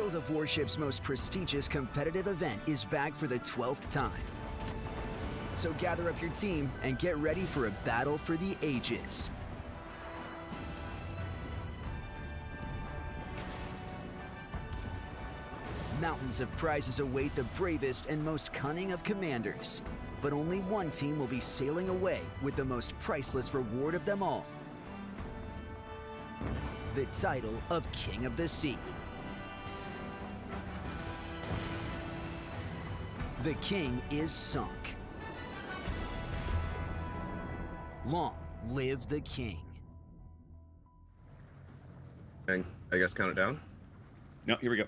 World of Warship's most prestigious competitive event is back for the 12th time. So gather up your team and get ready for a battle for the ages. Mountains of prizes await the bravest and most cunning of commanders. But only one team will be sailing away with the most priceless reward of them all. The title of King of the Sea. The king is sunk. Long live the king. And I guess count it down. No, here we go.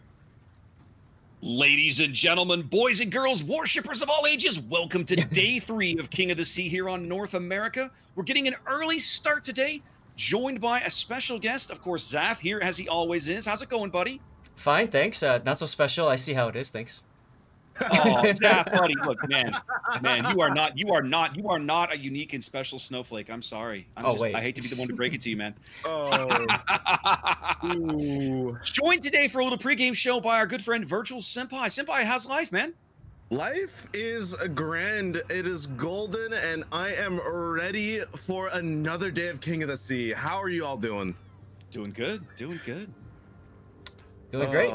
Ladies and gentlemen, boys and girls, worshippers of all ages, welcome to day 3 of King of the Sea here on North America. We're getting an early start today, joined by a special guest, of course, Zaf here as he always is. How's it going, buddy? Fine, thanks. Not so special. I see how it is. Thanks. Oh, Zaf, buddy, look, man, you are not a unique and special snowflake. I'm sorry. Wait. I hate to be the one to break it to you, man. Oh. Ooh. Joined today for a little pregame show by our good friend ViirtualSenpai. Senpai, how's life, man? Life is grand. It is golden, and I am ready for another day of King of the Sea. How are you all doing? Doing good. Doing great.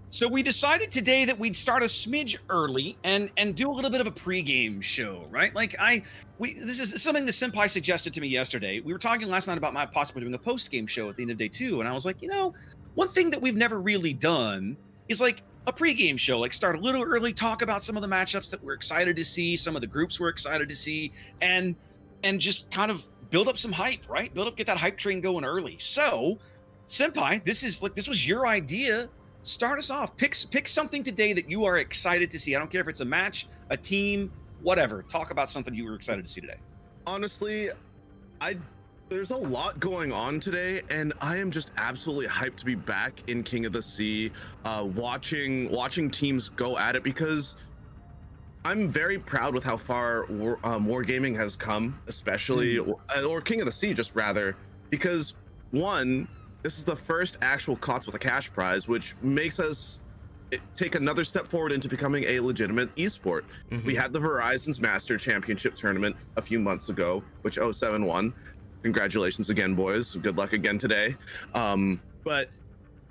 So we decided today that we'd start a smidge early and do a little bit of a pregame show, right? This is something the Senpai suggested to me yesterday. We were talking last night about my possibly doing a post-game show at the end of day 2, and I was like, you know, one thing that we've never really done is like a pregame show, like start a little early, talk about some of the matchups that we're excited to see, some of the groups we're excited to see, and just kind of build up some hype, right? Get that hype train going early. So, Senpai, this was your idea. Start us off. Pick something today that you are excited to see. I don't care if it's a match, a team, whatever. Talk about something you were excited to see today. Honestly, there's a lot going on today, and I am just absolutely hyped to be back in King of the Sea, watching teams go at it, because I'm very proud with how far wargaming has come, especially or King of the Sea, just rather, because one, this is the first actual COTS with a cash prize, which makes us take another step forward into becoming a legitimate esport. We had the Verizon's Master Championship tournament a few months ago, which 07 won. Congratulations again, boys. Good luck again today. But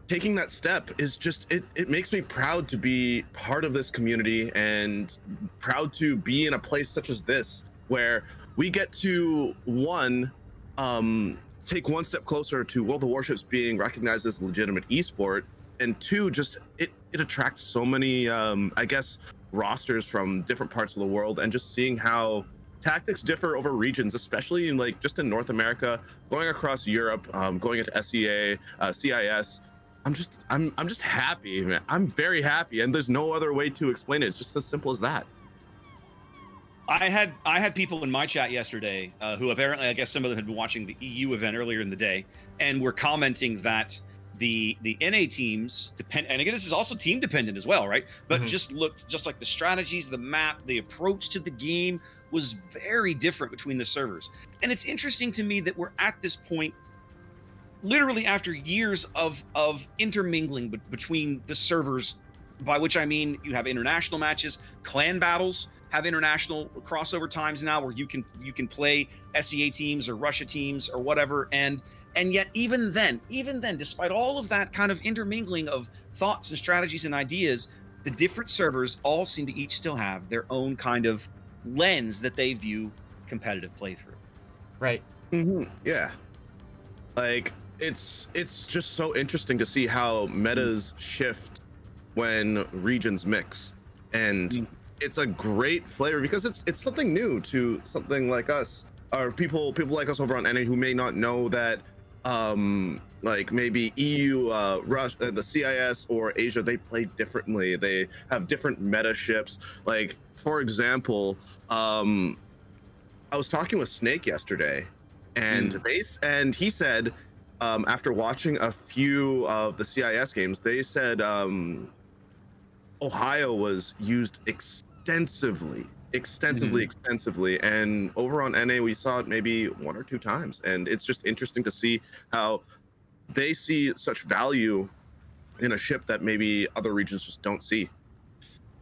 taking that step is just, it makes me proud to be part of this community and proud to be in a place such as this, where we get to, one, take one step closer to World of Warships being recognized as a legitimate esport, and two, just it attracts so many I guess rosters from different parts of the world, and just seeing how tactics differ over regions, especially in just in North America, going across Europe, going into SEA, CIS. I'm just happy, man. I'm very happy, and there's no other way to explain it. It's just as simple as that. I had people in my chat yesterday who apparently, I guess some of them had been watching the EU event earlier in the day, and were commenting that the NA teams depend, and again, this is also team dependent as well, right? But just looked just like the strategies, the map, the approach to the game was very different between the servers. And it's interesting to me that we're at this point, literally after years of intermingling between the servers, by which I mean you have international matches, clan battles have international crossover times now where you can play SEA teams or Russia teams or whatever, and yet even then, despite all of that kind of intermingling of thoughts and strategies and ideas, the different servers all seem to each still have their own kind of lens that they view competitive play through. Right. Yeah. Like it's just so interesting to see how metas shift when regions mix, and it's a great flavor because it's something new to something like us, or people like us over on NA who may not know that like maybe EU, Russia, the CIS or Asia, they play differently. They have different meta ships. Like, for example, I was talking with Snake yesterday, and he said after watching a few of the CIS games, they said Ohio was used extensively, and over on NA we saw it maybe 1 or 2 times, and it's just interesting to see how they see such value in a ship that maybe other regions just don't see.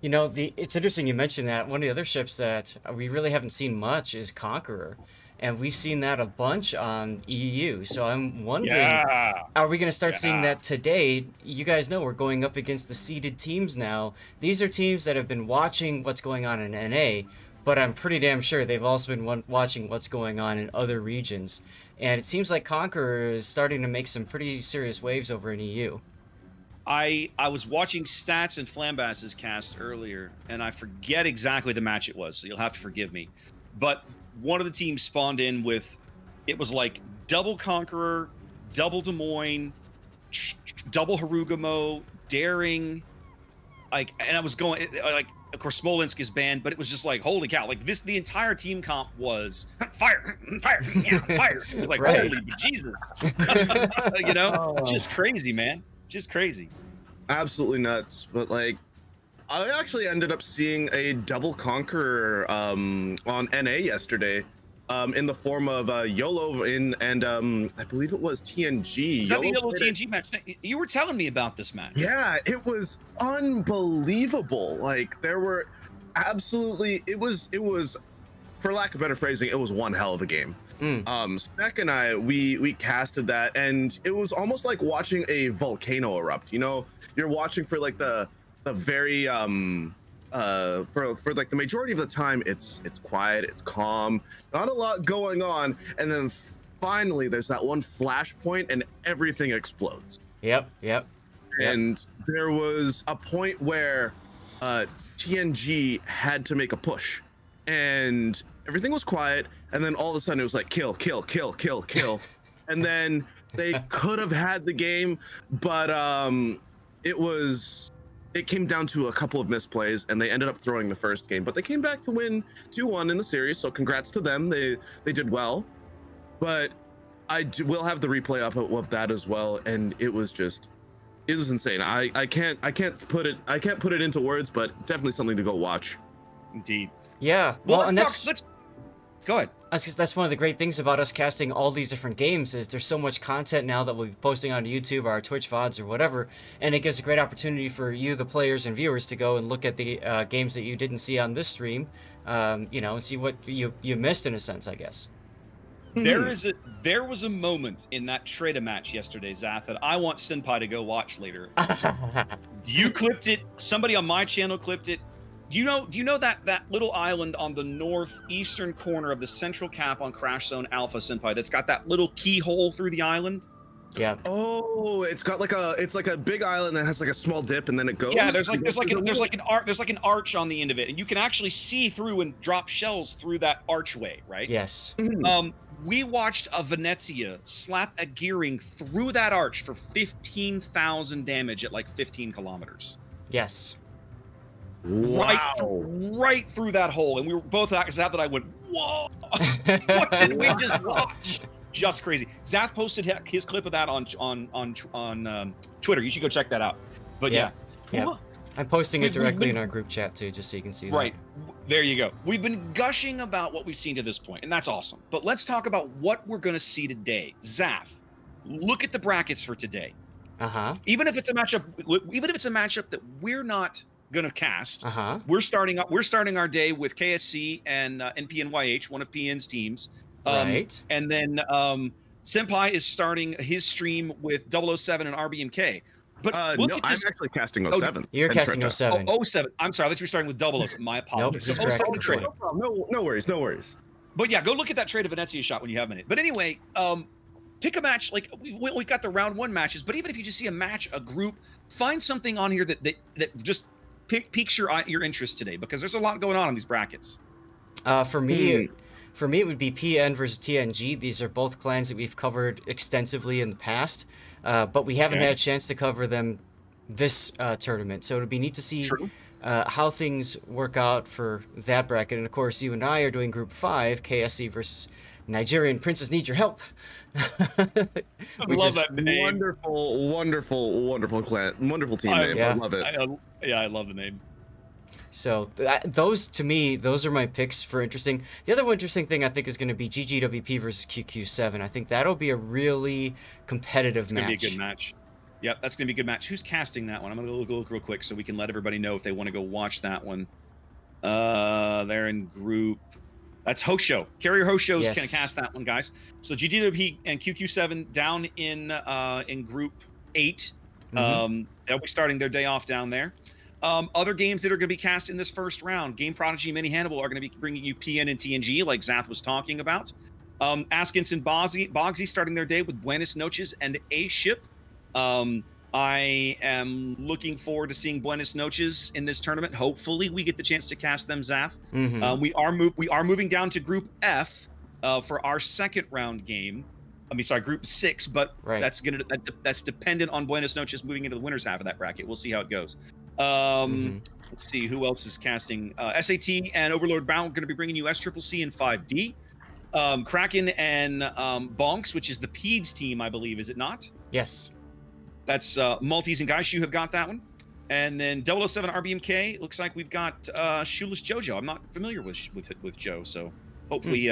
You know, it's interesting you mentioned that. One of the other ships that we really haven't seen much is Conqueror. And we've seen that a bunch on EU. So I'm wondering, are we going to start seeing that today? You guys know we're going up against the seeded teams now. These are teams that have been watching what's going on in NA, but I'm pretty damn sure they've also been watching what's going on in other regions. And it seems like Conqueror is starting to make some pretty serious waves over in EU. I was watching Stats and Flambass's cast earlier, and I forget exactly the match it was, so you'll have to forgive me. But one of the teams spawned in with, it was like double Conqueror, double Des Moines, double Harugamo, Daring, like, and I was going, like, of course Smolensk is banned, but it was just like, holy cow, like this, the entire team comp was fire, fire, yeah, fire. It was like, Right. holy Jesus. You know, just crazy, man. Just crazy. Absolutely nuts. But like, I actually ended up seeing a double Conqueror on NA yesterday, in the form of YOLO and I believe it was TNG. Is that the YOLO yellow TNG match? You were telling me about this match. Yeah, it was unbelievable. Like there were absolutely, it was, for lack of better phrasing, it was one hell of a game. Snack and I, we casted that, and it was almost like watching a volcano erupt. You know, you're watching for like the very for like the majority of the time, it's quiet, it's calm, not a lot going on, and then finally there's that one flashpoint and everything explodes. Yep. And there was a point where TNG had to make a push, and everything was quiet, and then all of a sudden it was like kill, and then they could have had the game, but it came down to a couple of misplays, and they ended up throwing the first game, but they came back to win 2-1 in the series, so congrats to them. They did well, but will have the replay up of that as well, and it was insane. I can't put it into words, but definitely something to go watch. Indeed. Yeah. Well, and let's go ahead. That's one of the great things about us casting all these different games is there's so much content now that we'll be posting on YouTube or our Twitch VODs or whatever, and it gives a great opportunity for you, the players and viewers, to go and look at the games that you didn't see on this stream, you know, and see what you missed in a sense, I guess. There was a moment in that Treta match yesterday, Zath, that I want Senpai to go watch later. You clipped it. Somebody on my channel clipped it. Do you know that little island on the northeastern corner of the central cap on Crash Zone Alpha, Senpai, that's got that little keyhole through the island? Yeah. Oh, it's got like a big island that has like a small dip, and then it goes. Yeah, there's like an arch on the end of it, and you can actually see through and drop shells through that archway, right? Yes. We watched a Venezia slap a gearing through that arch for 15,000 damage at like 15 kilometers. Yes. Wow. Right through that hole, and we were both Zath and I went, whoa! What did we just watch? Just crazy. Zath posted his clip of that on Twitter. You should go check that out. But yeah. I'm posting it directly in our group chat too, just so you can see that. Right. There you go. We've been gushing about what we've seen to this point, and that's awesome. But let's talk about what we're going to see today. Zath, look at the brackets for today. Even if it's a matchup that we're not going to cast, we're starting our day with KSC and NPNYH, one of PN's teams. Right. And then Senpai is starting his stream with 007 and RBMK. But no, I'm actually casting 07. You're casting 07. 07. I'm sorry, I thought you were starting with 007. My apologies. Nope, So 07 trade. No worries. But yeah, go look at that trade of Venezia shot when you have a minute. But anyway, pick a match. Like we've got the round one matches, but even if you just see a match, a group, find something on here that just piques your interest today, because there's a lot going on in these brackets. For me, it would be PN versus TNG. These are both clans that we've covered extensively in the past, but we haven't had a chance to cover them this tournament. So it'll be neat to see how things work out for that bracket. And of course, you and I are doing Group 5, KSC versus Nigerian Princess Need Your Help. I love that name. Wonderful clan, wonderful team name. I love it. I love the name. So those, to me, those are my picks for interesting. The other interesting thing I think is going to be GGWP versus QQ7. I think that'll be a really competitive match. It's going to be a good match. Yep, that's gonna be a good match. Who's casting that one? I'm gonna go look real quick so we can let everybody know if they want to go watch that one. They're in group. That's Hosho. Carrier Hosho's gonna cast that one, guys. So GDWP and QQ7 down in group 8. They'll be starting their day off down there. Other games that are going to be cast in this first round, Game Prodigy, Mini Hannibal are going to be bringing you PN and TNG, like Zath was talking about. Askins and Bogsy starting their day with Buenos Noches and A Ship. I am looking forward to seeing Buenos Noches in this tournament. Hopefully, we get the chance to cast them, Zath. We are moving down to Group F for our second round game. I mean, sorry, Group 6, but that's dependent on Buenos Noches moving into the winner's half of that bracket. We'll see how it goes. Let's see who else is casting. SAT and Overlord Bound are going to be bringing you SCCC and 5D. Kraken and Bonks, which is the PEDS team, I believe, is it not? Yes. That's Maltese and Gaishu have got that one. And then 007 RBMK, looks like we've got Shoeless Jojo. I'm not familiar with Joe, so hopefully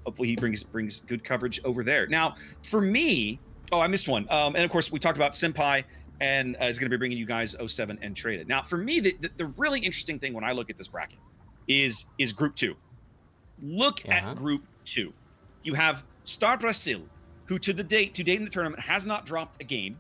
hopefully he brings good coverage over there. Now, for me, I missed one. And of course, we talked about Senpai and is going to be bringing you guys 07 and Traded. Now, for me, the really interesting thing when I look at this bracket is Group 2. Look at Group 2. You have Star Brazil, who to date in the tournament has not dropped a game,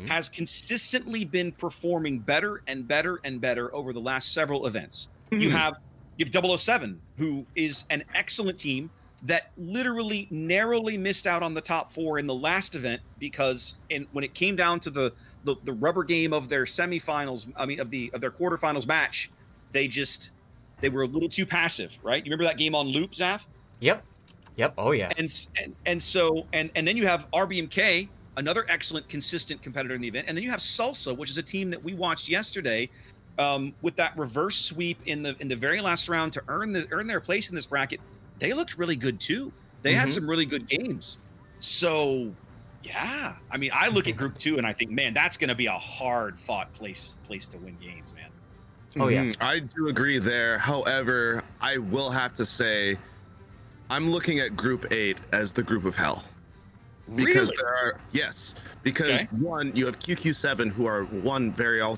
has consistently been performing better and better and better over the last several events. You have 007, who is an excellent team that literally narrowly missed out on the top 4 in the last event because when it came down to the rubber game of their semifinals, of their quarterfinals match, they were a little too passive, right? You remember that game on loop, Zath? Yep. Oh yeah. And so then you have RBMK, another excellent, consistent competitor in the event, and then you have Salsa, which is a team that we watched yesterday, with that reverse sweep in the very last round to earn their place in this bracket. They looked really good too. They had some really good games. So, yeah, I mean, I look at Group 2 and I think, man, that's going to be a hard-fought place to win games, man. Oh yeah, I do agree there. However, I will have to say, I'm looking at Group 8 as the group of hell. Because really? One, you have QQ7, who are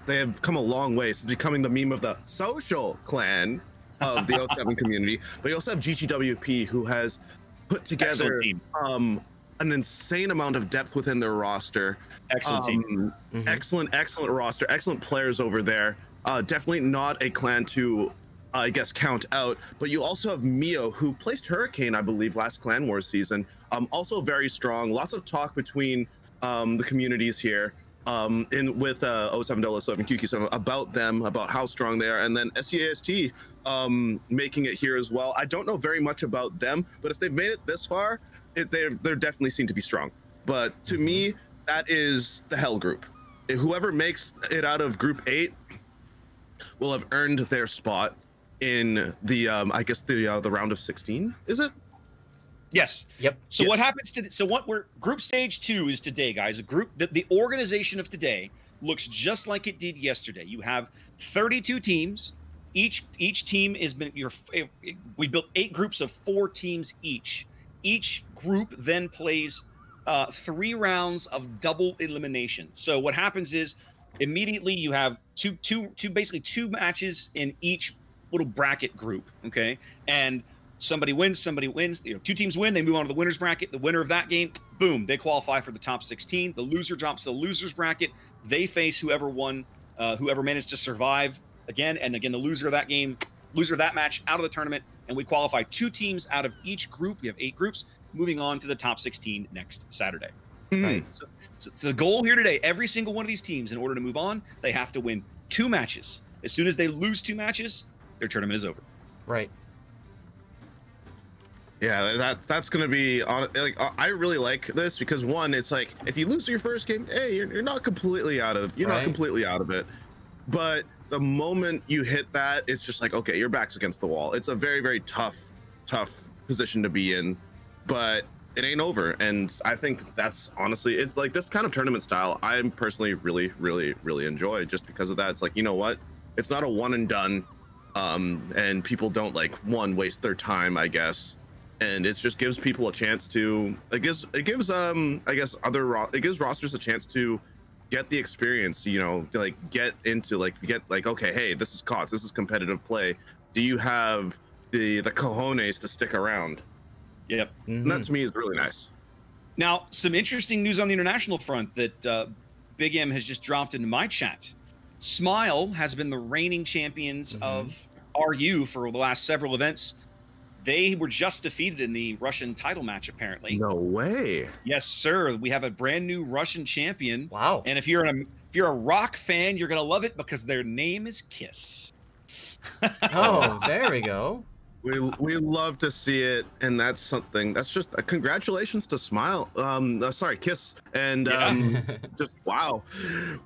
they have come a long way since becoming the meme of the social clan of the 07 community. But you also have GGWP, who has put together an insane amount of depth within their roster. Excellent team. Excellent roster, excellent players over there. Definitely not a clan to I guess count out, but you also have Mio, who placed Hurricane, I believe, last Clan Wars season. Also very strong. Lots of talk between the communities here with 0707 QQ7 about them, about how strong they are, and then SEAST making it here as well. I don't know very much about them, but if they've made it this far, they're definitely seem to be strong. But to me, that is the hell group. Whoever makes it out of Group 8 will have earned their spot in the I guess the round of 16, is it? Yes. Yep. So what happens to group stage 2 is today, guys. The organization of today looks just like it did yesterday. You have 32 teams. Each team has been we built 8 groups of 4 teams each. Each group then plays 3 rounds of double elimination. So what happens is immediately you have basically two matches in each little bracket group, okay? And somebody wins. 2 teams win, they move on to the winner's bracket. The winner of that game, boom, they qualify for the top 16. The loser drops to the loser's bracket. They face whoever managed to survive again, and again, the loser of that match out of the tournament, and we qualify 2 teams out of each group. We have 8 groups moving on to the top 16 next Saturday. Right. So the goal here today, every single one of these teams, in order to move on, they have to win 2 matches. As soon as they lose 2 matches, their tournament is over. Right. Yeah, that's gonna be like, I really like this because, one, it's like if you lose your first game, hey, you're not completely out of it. But the moment you hit that, it's just like, okay, your back's against the wall. It's a very, very tough position to be in, but it ain't over. And I think that's honestly, it's like this kind of tournament style I'm personally really, really, really enjoy, just because of that. It's like, you know what? It's not a one and done, and people don't waste their time, I guess. And it just gives people a chance to, it gives rosters a chance to get the experience, you know, to, like get into like okay, hey, this is COTS, this is competitive play. Do you have the cojones to stick around? Yep. And that to me is really nice. Now, some interesting news on the international front that Big M has just dropped into my chat. Smile has been the reigning champions of RU for the last several events. They were just defeated in the Russian title match, apparently. No way. Yes, sir. We have a brand new Russian champion. Wow. And if you're a rock fan, you're gonna love it because their name is Kiss. Oh, there we go. We love to see it, and that's something. That's just congratulations to Smile. Sorry, Kiss, and just wow.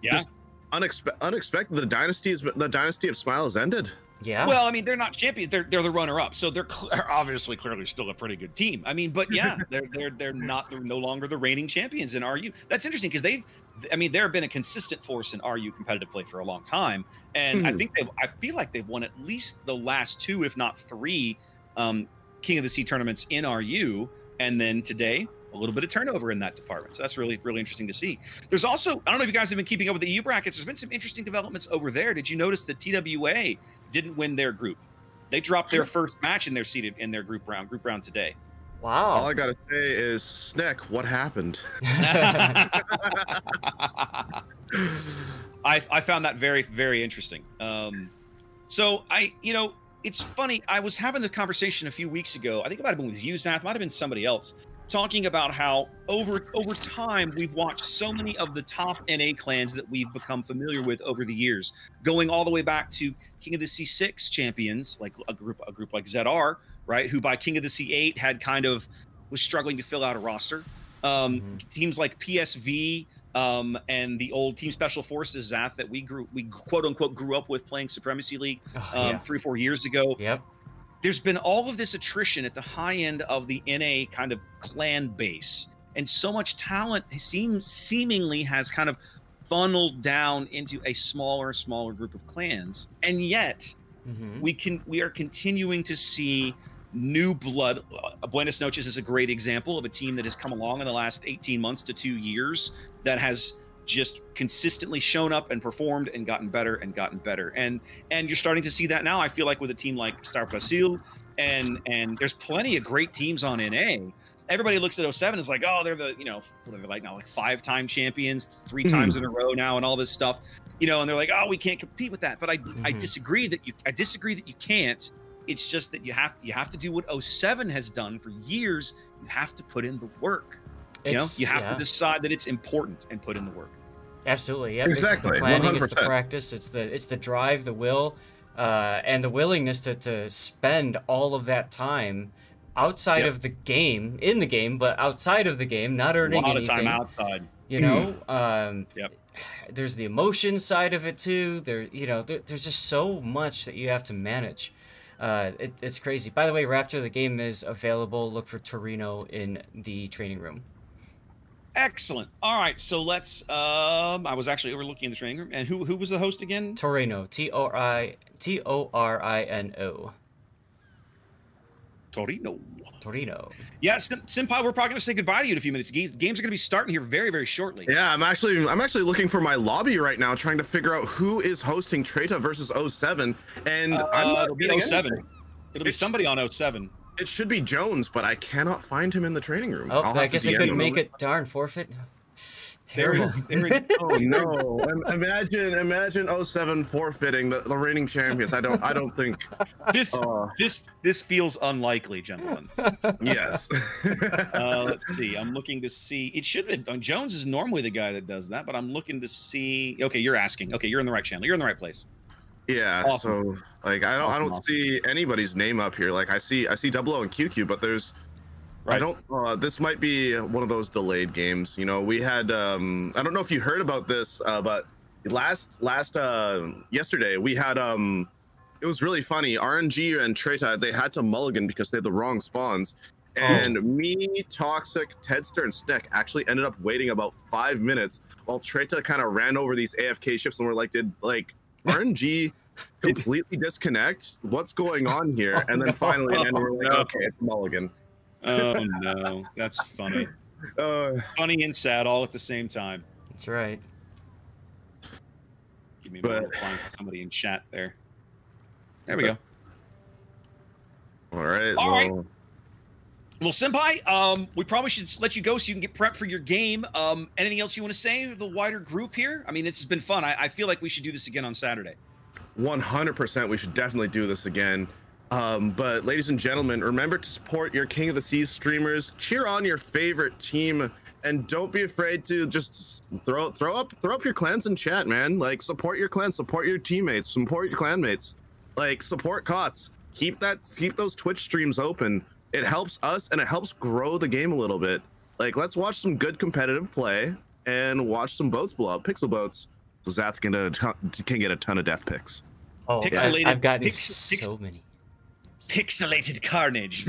Yeah. Just unexpected. The dynasty of Smile has ended. Yeah. Well, I mean, they're not champions. They're the runner-up, so they're obviously clearly still a pretty good team. I mean, but yeah, they're no longer the reigning champions in RU. That's interesting because there have been a consistent force in RU competitive play for a long time, and I feel like they've won at least the last 2, if not 3, King of the Sea tournaments in RU, and then today a little bit of turnover in that department. So that's really, really interesting to see. There's also, I don't know if you guys have been keeping up with the EU brackets. There's been some interesting developments over there. Did you notice that TWA didn't win their group? They dropped their first match in their seeded in their group round today. Wow. All I gotta say is, Sneck, what happened? I found that very, very interesting. So it's funny. I was having the conversation a few weeks ago. I think it might have been with you, Zath, might have been somebody else, talking about how over time we've watched so many of the top NA clans that we've become familiar with over the years, going all the way back to King of the Sea 6 champions, like a group like ZR, right, who by King of the Sea 8 was struggling to fill out a roster. Teams like PSV and the old Team Special Forces, Zath, that we quote unquote grew up with playing Supremacy League 3-4 years ago. Yep. There's been all of this attrition at the high end of the NA kind of clan base, and so much talent seemingly has kind of funneled down into a smaller group of clans, and yet we are continuing to see new blood. Buenos Noches is a great example of a team that has come along in the last 18 months to 2 years that has just consistently shown up and performed and gotten better and gotten better. And you're starting to see that now, I feel like, with a team like Star Brasil, and there's plenty of great teams on NA. Everybody looks at 07 as like, oh, they're the, what are they like now, like 5-time champions, 3 times in a row now, and all this stuff, and they're like, oh, we can't compete with that. But I disagree that you can't. It's just that you have to do what 07 has done for years. You have to put in the work. You have to decide that it's important and put in the work. Absolutely. Yeah. Exactly. It's the planning, 100%. It's the practice, it's the drive, the will, and the willingness to spend all of that time outside of the game, in the game, but outside of the game, not earning anything. A lot of time outside. There's the emotion side of it too. There's just so much that you have to manage. It's crazy. By the way, Raptor, the game is available. Look for Torino in the training room. Excellent. All right, so let's. I was actually overlooking in the training room, and who was the host again? Torino. Torino. Torino. Yeah, Senpai, we're probably gonna say goodbye to you in a few minutes. Games are gonna be starting here very, very shortly. Yeah, I'm actually looking for my lobby right now, trying to figure out who is hosting Treta versus 07, and it'll be 07. It'll be somebody on 07. It should be Jones, but I cannot find him in the training room. Oh, I guess they couldn't make it. Darn, forfeit. Terrible. Oh no! Imagine 07 forfeiting the reigning champions. I don't think this feels unlikely, gentlemen. Yes. Let's see. I'm looking to see. It should have. Jones is normally the guy that does that, but I'm looking to see. Okay, you're asking. Okay, you're in the right channel. You're in the right place. Yeah. Awesome. So like I don't see anybody's name up here. Like I see 00 and QQ, but there's. Right. This might be one of those delayed games. We had I don't know if you heard about this, but yesterday we had it was really funny. RNG and Treta, they had to mulligan because they had the wrong spawns. And me, Toxic, Tedster, and Sneck actually ended up waiting about 5 minutes while Treta kind of ran over these AFK ships, and we're like, did RNG completely disconnect? What's going on here? And then finally, we're like, okay, it's mulligan. Oh no, that's funny. Funny and sad all at the same time. That's right. Give me a moment to find somebody in chat there. There we go. All right. All right. Well, Senpai, we probably should let you go so you can get prepped for your game. Anything else you want to say to the wider group here? I mean, this has been fun. I feel like we should do this again on Saturday. 100%. We should definitely do this again. But ladies and gentlemen, remember to support your King of the Seas streamers. Cheer on your favorite team, and don't be afraid to just throw up your clans in chat, man. Like, support your clan, support your teammates, support your clanmates. Like, support COTS. Keep those Twitch streams open. It helps us and it helps grow the game a little bit. Like, let's watch some good competitive play and watch some boats blow up, pixel boats, so Zath can get a ton of death picks. Oh, I've gotten so many. Pixelated carnage.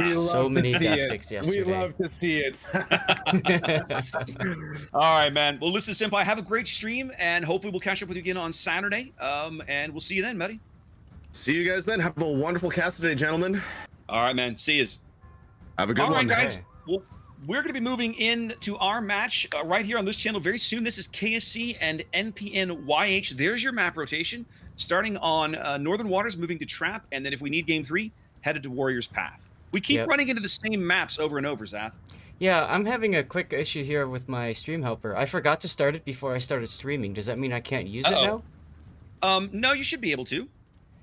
So many death picks yesterday. We love to see it. All right, man. Well, listen, Senpai, have a great stream, and hopefully we'll catch up with you again on Saturday. And we'll see you then, buddy. See you guys then. Have a wonderful cast today, gentlemen. All right, man. See yous. Have a good one. All right, guys. Well, we're going to be moving into our match right here on this channel very soon. This is KSC and NPNYH. There's your map rotation. Starting on Northern Waters, moving to Trap, and then if we need Game 3, headed to Warrior's Path. We keep running into the same maps over and over, Zath. Yeah, I'm having a quick issue here with my stream helper. I forgot to start it before I started streaming. Does that mean I can't use it now? No, you should be able to.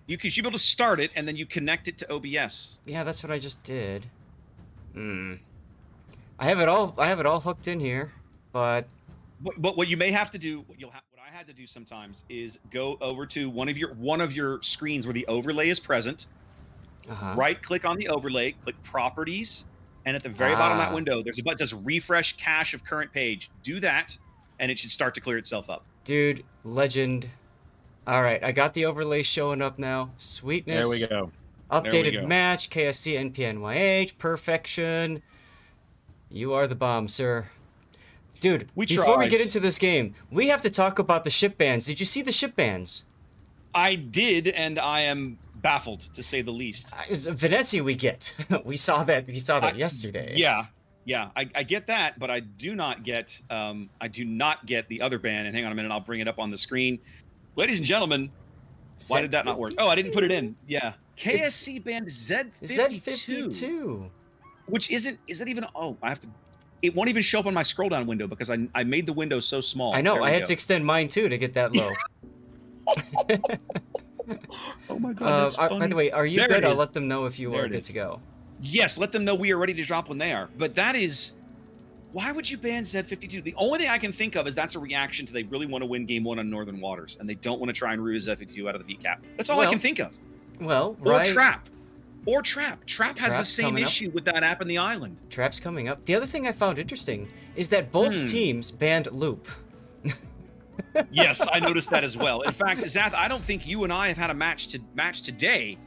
You should be able to start it, and then you connect it to OBS. Yeah, that's what I just did. I have it all hooked in here, but what you may have to do, what I had to do sometimes is go over to one of your screens where the overlay is present. Right-click on the overlay, click Properties, and at the very bottom of that window, there's a button that says Refresh Cache of Current Page. Do that, and it should start to clear itself up. Dude, legend. All right, I got the overlay showing up now. Sweetness. There we go. Updated match, KSC, NPNYH, perfection. You are the bomb, sir. Dude, before we get into this game, we have to talk about the ship bans. Did you see the ship bans? I did, and I am baffled, to say the least. Venezia we get. we saw that yesterday. Yeah, I get that, but I do not get the other ban. And hang on a minute, I'll bring it up on the screen. Ladies and gentlemen, why did that not work? Oh, I didn't put it in. Yeah. KSC banned Z52. Which is it even, I have to, it won't even show up on my scroll down window because I made the window so small. I know, I had to extend mine too to get that low. Oh my God, by the way, are you good? I'll let them know if you are good to go. Yes, let them know we are ready to drop when they are. But that is, why would you ban Z52? The only thing I can think of is that's a reaction to they really want to win Game 1 on Northern Waters, and they don't want to try and root Z52 out of the VCAP. That's all I can think of. Well, or Trap. Or Trap. Trap has the same issue with that app in the island. Trap's coming up. The other thing I found interesting is that both teams banned Loop. Yes, I noticed that as well. In fact, Zath, I don't think you and I have had a match today,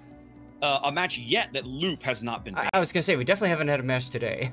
a match yet that Loop has not been banned. I was going to say, we definitely haven't had a match today.